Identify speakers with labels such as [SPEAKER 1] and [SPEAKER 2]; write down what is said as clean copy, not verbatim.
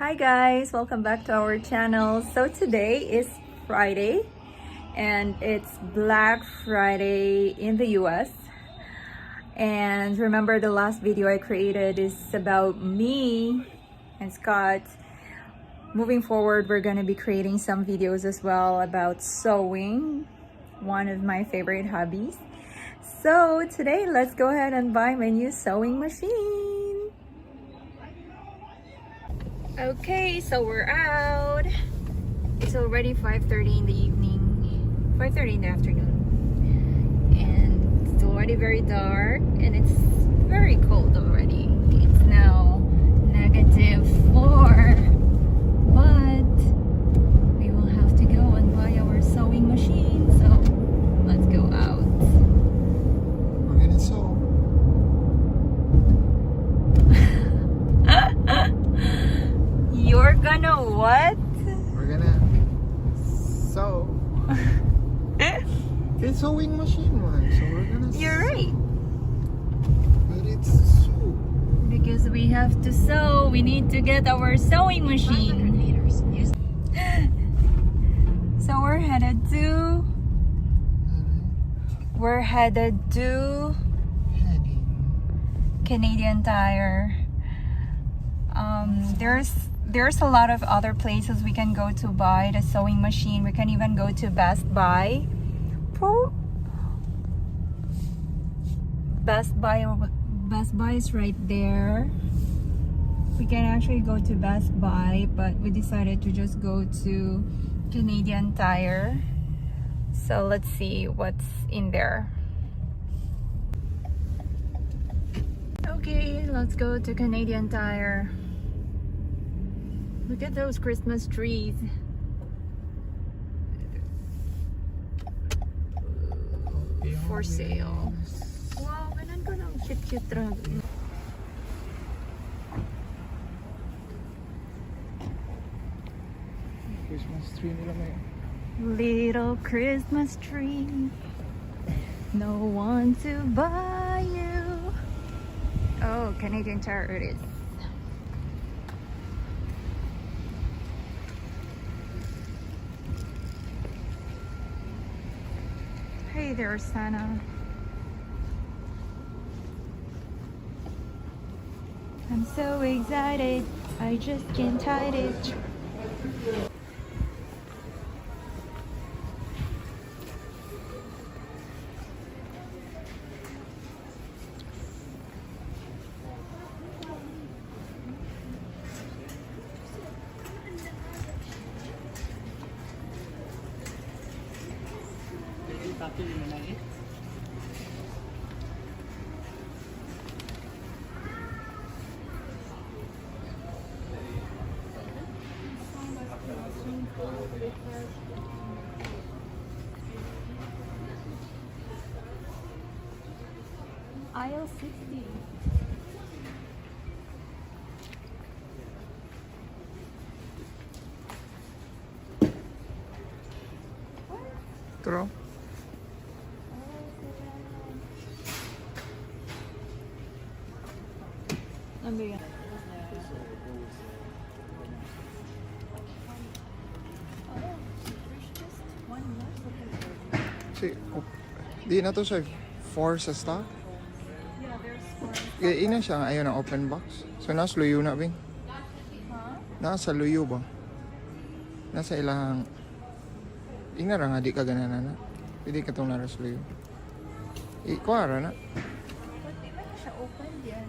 [SPEAKER 1] Hi guys, welcome back to our channel. So today is Friday and it's Black Friday in the US. And remember the last video I created is about me and Scott. Moving forward, we're gonna be creating some videos as well about sewing, one of my favorite hobbies. So today, let's go ahead and buy my new sewing machine. Okay, so we're out. It's already 5:30 in the evening, 5:30 in the afternoon, and it's already very dark and it's very cold already. It's now -4, but we will have to go and buy our sewing machine. So let's go out.
[SPEAKER 2] We're gonna sew.
[SPEAKER 1] You're gonna what?
[SPEAKER 2] We're gonna sew. It's sewing machine, man. So we're gonna.
[SPEAKER 1] You're right.
[SPEAKER 2] But it's sew.
[SPEAKER 1] Because we have to sew, we need to get our sewing machine. So we're headed to
[SPEAKER 2] Heading.
[SPEAKER 1] Canadian Tire. There's a lot of other places we can go to buy the sewing machine. We can even go to Best Buy. Best Buy is right there. We can actually go to Best Buy, but we decided to just go to Canadian Tire. So let's see what's in there. Okay, let's go to Canadian Tire. Look at those Christmas trees. For sale. Wow, ganan ko ng cute ra.
[SPEAKER 2] Christmas tree nila may.
[SPEAKER 1] Little Christmas tree, no one to buy you. Oh, Canadian Tire it is. Hey there, Santa. I'm so excited, I just can't hide it. Aisle 60.
[SPEAKER 2] True.
[SPEAKER 1] Ano yan?
[SPEAKER 2] See, di na to siya 4 sa stock.
[SPEAKER 1] Yeah, there's four.
[SPEAKER 2] Kaya ina siya ayaw ng open box. So nasa luyo na bing.
[SPEAKER 1] Huh?
[SPEAKER 2] Nasa luyo ba? Nasa ilang ina ra nga di ka ganana na. Pwede ka tong naras luyo. Ikuara na.
[SPEAKER 1] But di ba siya open yan?